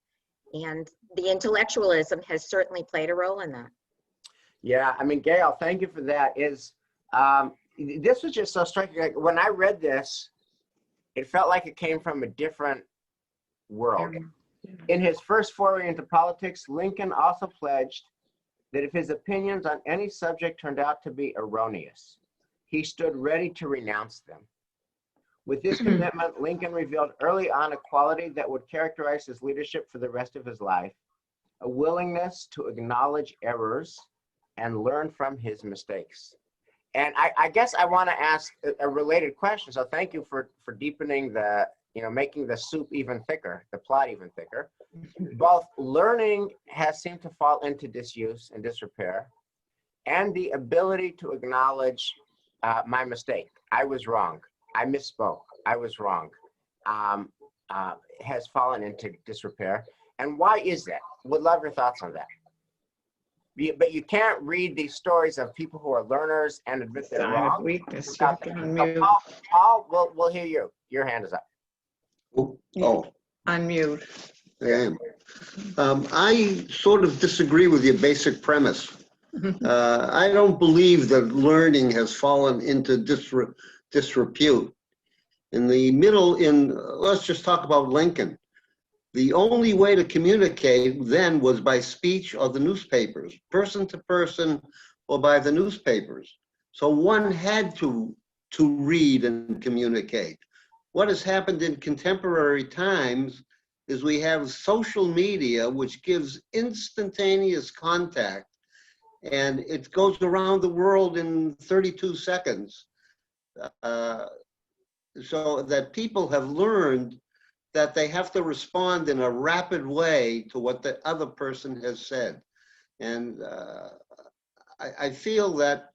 And the intellectualism has certainly played a role in that. Yeah, I mean, Gail, thank you for that. This was just so striking. Like, when I read this, it felt like it came from a different world. In his first foray into politics, Lincoln also pledged that if his opinions on any subject turned out to be erroneous, he stood ready to renounce them. With this commitment, Lincoln revealed early on a quality that would characterize his leadership for the rest of his life, a willingness to acknowledge errors and learn from his mistakes. And I guess I want to ask a related question. So thank you for deepening the, making the soup even thicker, the plot even thicker. Both learning has seemed to fall into disuse and disrepair, and the ability to acknowledge my mistake. I was wrong. I misspoke. I was wrong. Has fallen into disrepair. And why is that? Would love your thoughts on that. But you can't read these stories of people who are learners and admit they're wrong. Weakness. So Paul, we'll hear you. Your hand is up. Oh, unmute. I am. I sort of disagree with your basic premise. I don't believe that learning has fallen into disrepute. In the middle, let's just talk about Lincoln. The only way to communicate then was by speech or the newspapers, person to person or by the newspapers. So one had to read and communicate. What has happened in contemporary times is we have social media, which gives instantaneous contact, and it goes around the world in 32 seconds. So that people have learned that they have to respond in a rapid way to what the other person has said. And I feel that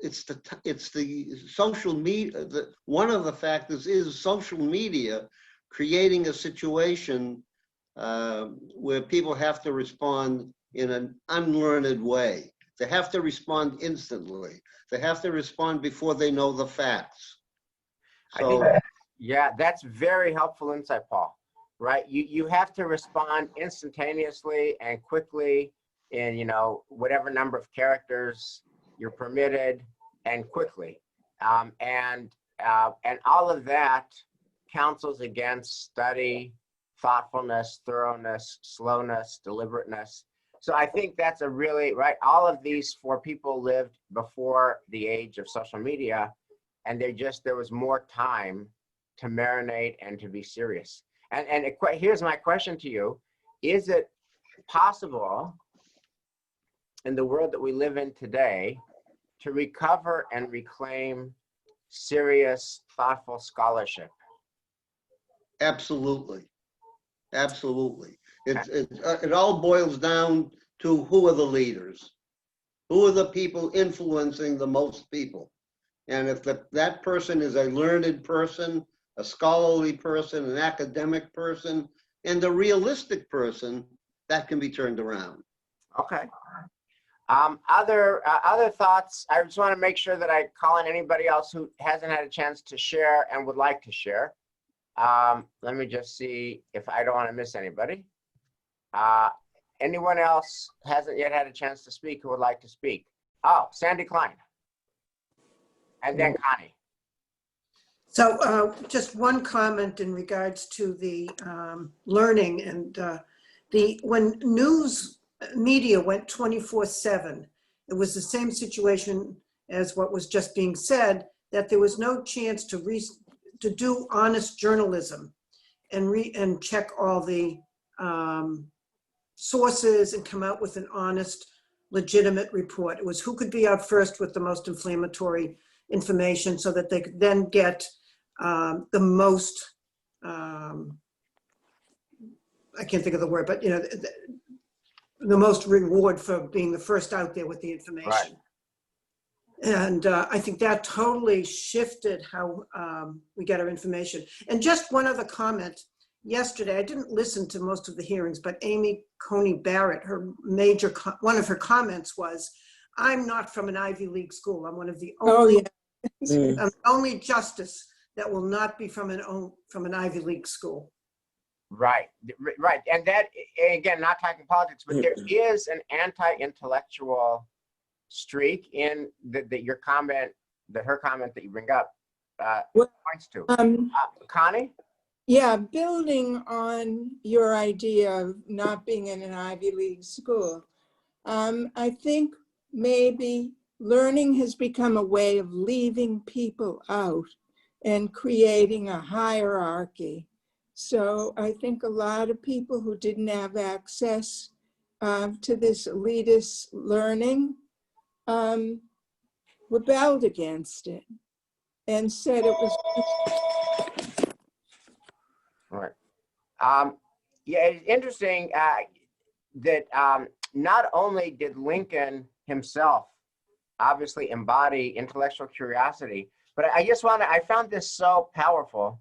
it's the social media, one of the factors is social media creating a situation where people have to respond in an unlearned way. They have to respond instantly. They have to respond before they know the facts. So, yeah, that's very helpful insight, Paul. Right? You have to respond instantaneously and quickly in whatever number of characters you're permitted, and quickly, and all of that counsels against study, thoughtfulness, thoroughness, slowness, deliberateness. So I think that's a really right. All of these four people lived before the age of social media, and there was more time to marinate and to be serious. And here's my question to you: is it possible in the world that we live in today to recover and reclaim serious, thoughtful scholarship? absolutely, absolutely. It all boils down to who are the leaders, who are the people influencing the most people. And if that person is a learned person, a scholarly person, an academic person, and a realistic person, that can be turned around. Okay. Other thoughts? I just want to make sure that I call in anybody else who hasn't had a chance to share and would like to share. Let me just see if I don't want to miss anybody. Anyone else hasn't yet had a chance to speak who would like to speak? Oh, Sandy Klein. And then Connie. So just one comment in regards to the learning and when news media went 24/7, it was the same situation as what was just being said, that there was no chance to do honest journalism and check all the sources and come out with an honest, legitimate report. It was who could be out first with the most inflammatory information so that they could then get the most, I can't think of the word, but the most reward for being the first out there with the information. Right. And I think that totally shifted how we get our information. And just one other comment. Yesterday, I didn't listen to most of the hearings, but Amy Coney Barrett, one of her comments was, "I'm not from an Ivy League school. I'm one of the only justice that will not be from an Ivy League school." Right, right. And that, again, not talking politics, but there is an anti-intellectual streak in her comment that you bring up points to. Connie? Yeah, building on your idea of not being in an Ivy League school, I think maybe learning has become a way of leaving people out and creating a hierarchy. So I think a lot of people who didn't have access to this elitist learning rebelled against it and said it was. All right. Yeah, it's interesting that not only did Lincoln himself obviously embody intellectual curiosity, but I found this so powerful.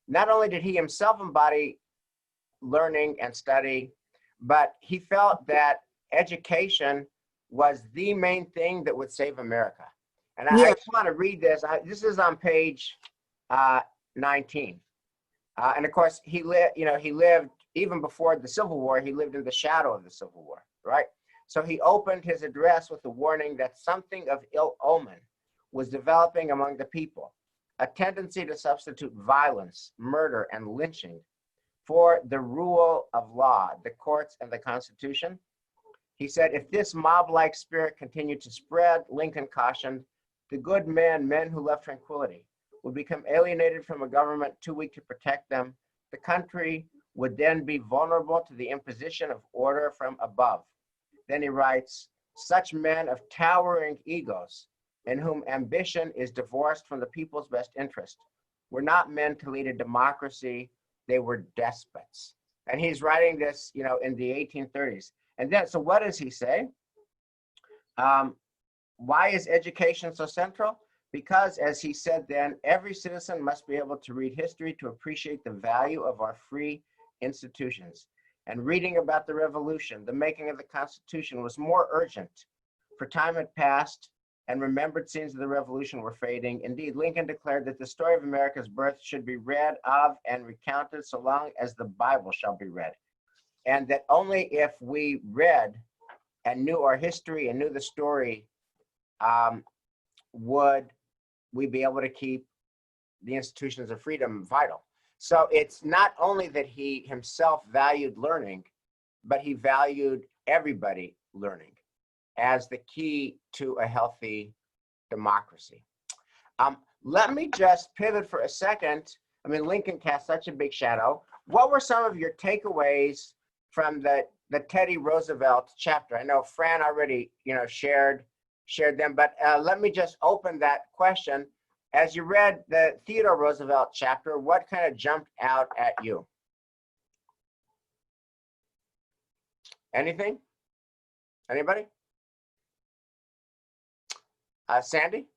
Not only did he himself embody learning and study, but he felt that education was the main thing that would save America. And I just want to read this. This is on page 19. And of course, he lived even before the Civil War, he lived in the shadow of the Civil War, right? So he opened his address with the warning that something of ill omen was developing among the people, a tendency to substitute violence, murder, and lynching for the rule of law, the courts, and the Constitution. He said, if this mob-like spirit continued to spread, Lincoln cautioned, the good men who love tranquility, would become alienated from a government too weak to protect them. The country would then be vulnerable to the imposition of order from above. Then he writes, such men of towering egos, in whom ambition is divorced from the people's best interest, were not men to lead a democracy, they were despots. And he's writing this, in the 1830s. And then, so what does he say? Why is education so central? Because, as he said then, every citizen must be able to read history to appreciate the value of our free institutions. And reading about the revolution, the making of the Constitution, was more urgent, for time had passed and remembered scenes of the revolution were fading. Indeed, Lincoln declared that the story of America's birth should be read of and recounted so long as the Bible shall be read. And that only if we read and knew our history and knew the story would we be able to keep the institutions of freedom vital. So it's not only that he himself valued learning, but he valued everybody learning as the key to a healthy democracy. Let me just pivot for a second. I mean, Lincoln cast such a big shadow. What were some of your takeaways from the Teddy Roosevelt chapter? I know Fran already, shared them, but let me just open that question. As you read the Theodore Roosevelt chapter, what kind of jumped out at you? Anything? Anybody? Sandy?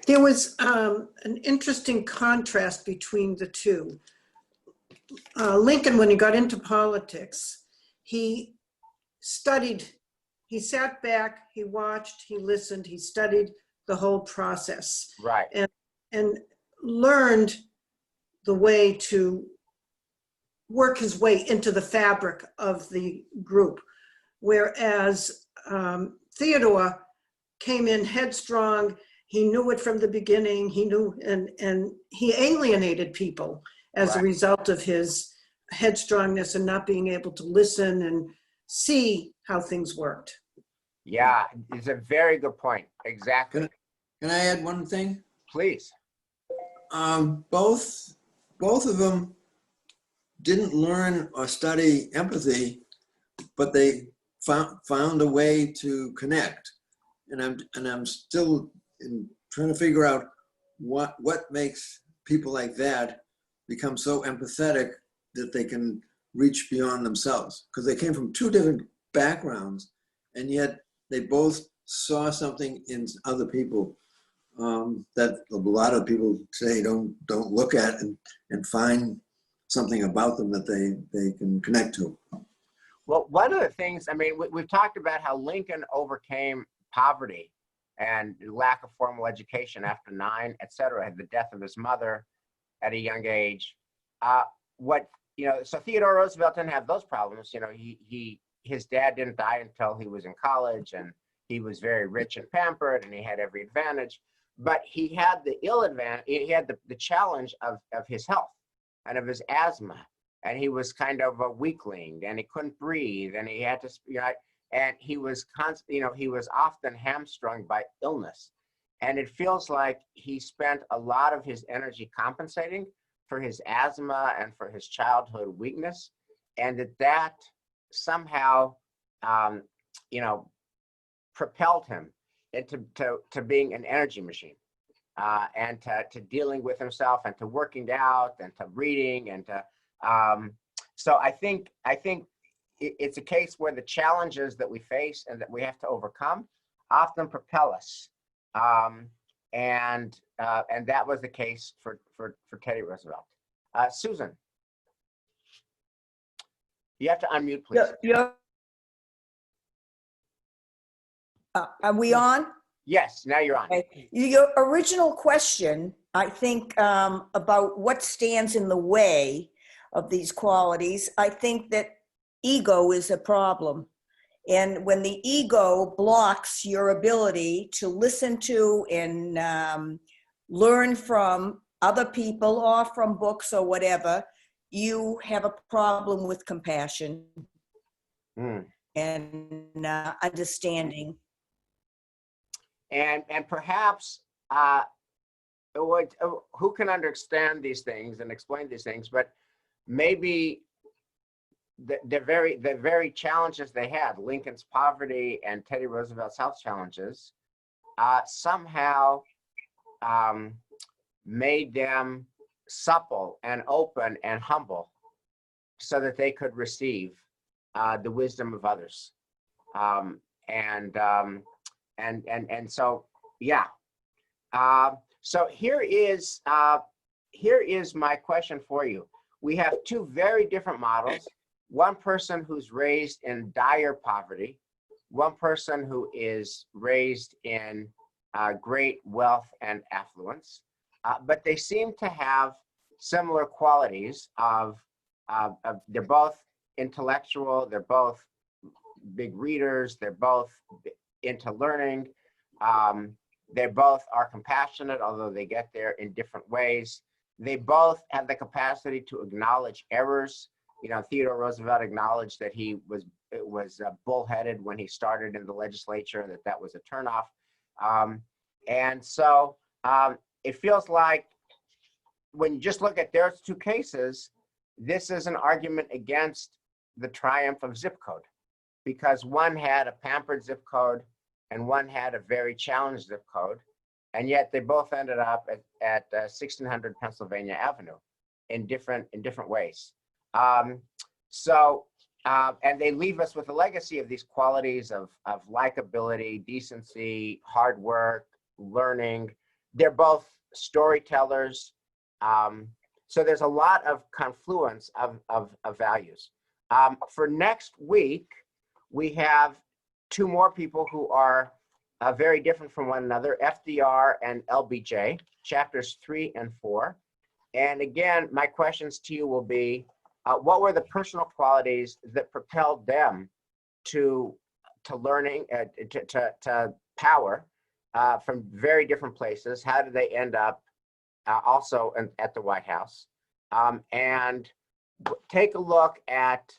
There was an interesting contrast between the two. Lincoln, when he got into politics, he studied, he sat back, he watched, he listened, he studied the whole process. Right. And learned the way to work his way into the fabric of the group. Whereas Theodore came in headstrong, he knew it from the beginning, he knew, and he alienated people as a result of his headstrongness and not being able to listen and see how things worked. Yeah, it's a very good point. Exactly. Can I add one thing? Please. Both of them didn't learn or study empathy, but they found a way to connect. And I'm still trying to figure out what makes people like that become so empathetic that they can reach beyond themselves, because they came from two different backgrounds, and yet they both saw something in other people that a lot of people say don't look at and find something about them that they can connect to. Well, one of the things, I mean, we've talked about how Lincoln overcame poverty and lack of formal education after 9, et cetera, the death of his mother at a young age. So Theodore Roosevelt didn't have those problems. His dad didn't die until he was in college, and he was very rich and pampered, and he had every advantage. But he had the ill advantage. He had the challenge of his health and of his asthma, and he was kind of a weakling, and he couldn't breathe, and he had to, and he was he was often hamstrung by illness. And it feels like he spent a lot of his energy compensating for his asthma and for his childhood weakness, and that somehow, propelled him into to being an energy machine, and to dealing with himself, and to working out, and to reading, and to. So I think it's a case where the challenges that we face and that we have to overcome often propel us. And that was the case for Teddy Roosevelt. Susan, you have to unmute, please. Are we on? Yes, now you're on. Okay. Your original question, I think, about what stands in the way of these qualities, I think that ego is a problem. And when the ego blocks your ability to listen to and learn from other people or from books or whatever, you have a problem with compassion and understanding. And perhaps who can understand these things and explain these things, but maybe the very challenges they had, Lincoln's poverty and Teddy Roosevelt's health challenges, somehow made them supple and open and humble so that they could receive the wisdom of others. And so, yeah. So here is my question for you. We have two very different models. One person who's raised in dire poverty, one person who is raised in great wealth and affluence, but they seem to have similar qualities of they're both intellectual, they're both big readers, they're both into learning, they both are compassionate, although they get there in different ways. They both have the capacity to acknowledge errors. Theodore Roosevelt acknowledged that he was bullheaded when he started in the legislature, and that was a turnoff. And so it feels like when you just look at those two cases, this is an argument against the triumph of zip code, because one had a pampered zip code and one had a very challenged zip code, and yet they both ended up at 1600 Pennsylvania Avenue in different ways. And they leave us with a legacy of these qualities of likability, decency, hard work, learning. They're both storytellers. So there's a lot of confluence of values. For next week, we have two more people who are very different from one another, FDR and LBJ, chapters 3 and 4. And again, my questions to you will be, what were the personal qualities that propelled them to learning, to power from very different places? How did they end up also at the White House? And take a look at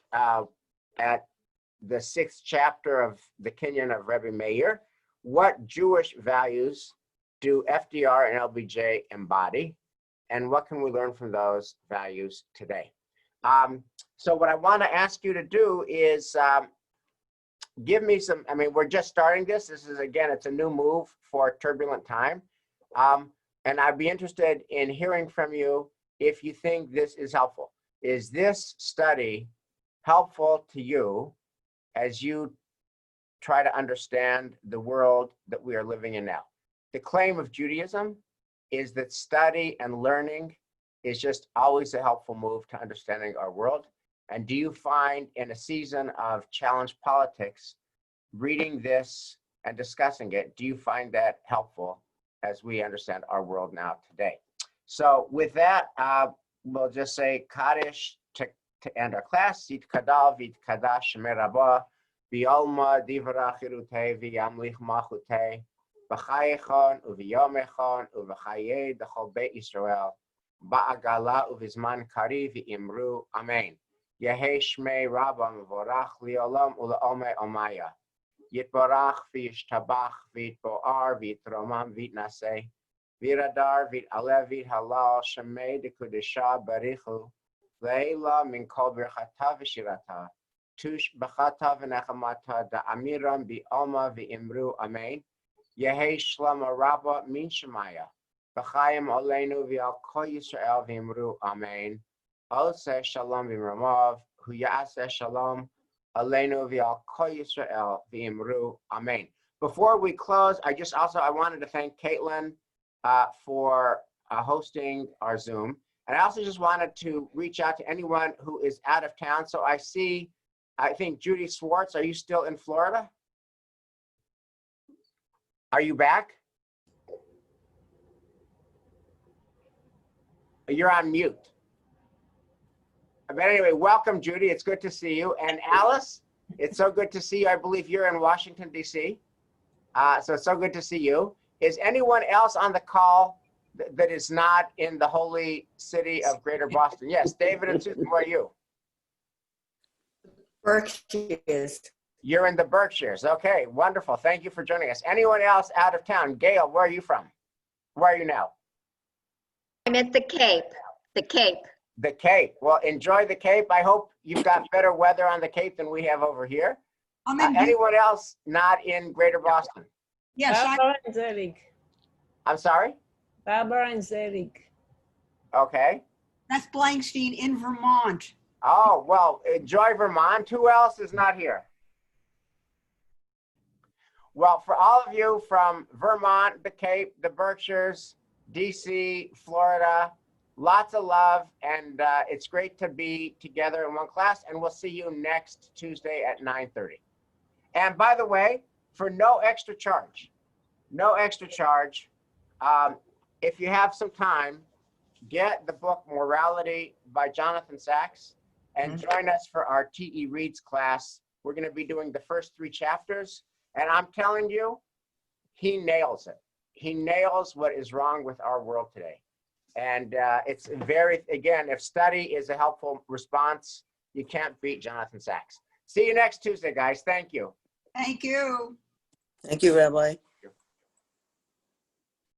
the 6th chapter of the Kinyan of Rabbi Meir. What Jewish values do FDR and LBJ embody? And what can we learn from those values today? So what I want to ask you to do is give me some, we're just starting this. This is, again, it's a new move for turbulent time. And I'd be interested in hearing from you if you think this is helpful. Is this study helpful to you as you try to understand the world that we are living in now? The claim of Judaism is that study and learning is just always a helpful move to understanding our world. And do you find, in a season of challenged politics, reading this and discussing it, do you find that helpful as we understand our world now today? So with that, we'll just say Kaddish to end our class. Yit kadal v'yit kadash merabah v'yolma divra chirutei v'yamlich machutei b'chayechon u'v'yomechon u'v'chayei d'chol beit Yisrael ba'agala u'v'zman kari v'imru amen. Yehei shmei Rabba mevorach li'olam u'le'omei omaya. Yitbarach v'yishtabach v'yitboar v'yitromam v'yitnaseh v'yiradar v'yitalev v'yithalal shemei dekudesha barichu leila min kol birchata v'shirata tush b'chata v'nechamata da'amiram bi'alma v'imru amen Yehi shlama rabba min shemaya b'chayim oleinu v'al kol Yisrael v'imru amen Oseh shalom v'imramav hu ya'aseh shalom Aleinu v'al kol Yisrael v'imru amen. Before we close, I wanted to thank Caitlin for hosting our Zoom. And I also just wanted to reach out to anyone who is out of town. So I think Judy Swartz, are you still in Florida? Are you back? You're on mute. But anyway, welcome, Judy. It's good to see you. And Alice, it's so good to see you. I believe you're in Washington, D.C. So it's so good to see you. Is anyone else on the call that is not in the holy city of Greater Boston? Yes, David and Susan, where are you? Berkshires. You're in the Berkshires. Okay, wonderful. Thank you for joining us. Anyone else out of town? Gail, where are you from? Where are you now? I'm at the Cape. The Cape. The Cape. Well, enjoy the Cape. I hope you've got better weather on the Cape than we have over here. Anyone else not in Greater Boston? Yes, Barbara and Zelig. I'm sorry? Barbara and Zelig. Okay. That's Blankstein in Vermont. Oh, well, enjoy Vermont. Who else is not here? Well, for all of you from Vermont, the Cape, the Berkshires, DC, Florida, lots of love, and it's great to be together in one class, and we'll see you next Tuesday at 9:30. And by the way, for no extra charge, if you have some time, get the book Morality by Jonathan Sachs and join us for our T.E. Reads class. We're going to be doing the first 3 chapters, and I'm telling you, he nails it. He nails what is wrong with our world today. And it's again, if study is a helpful response, you can't beat Jonathan Sachs. See you next Tuesday, guys. Thank you. Thank you. Thank you, Rabbi.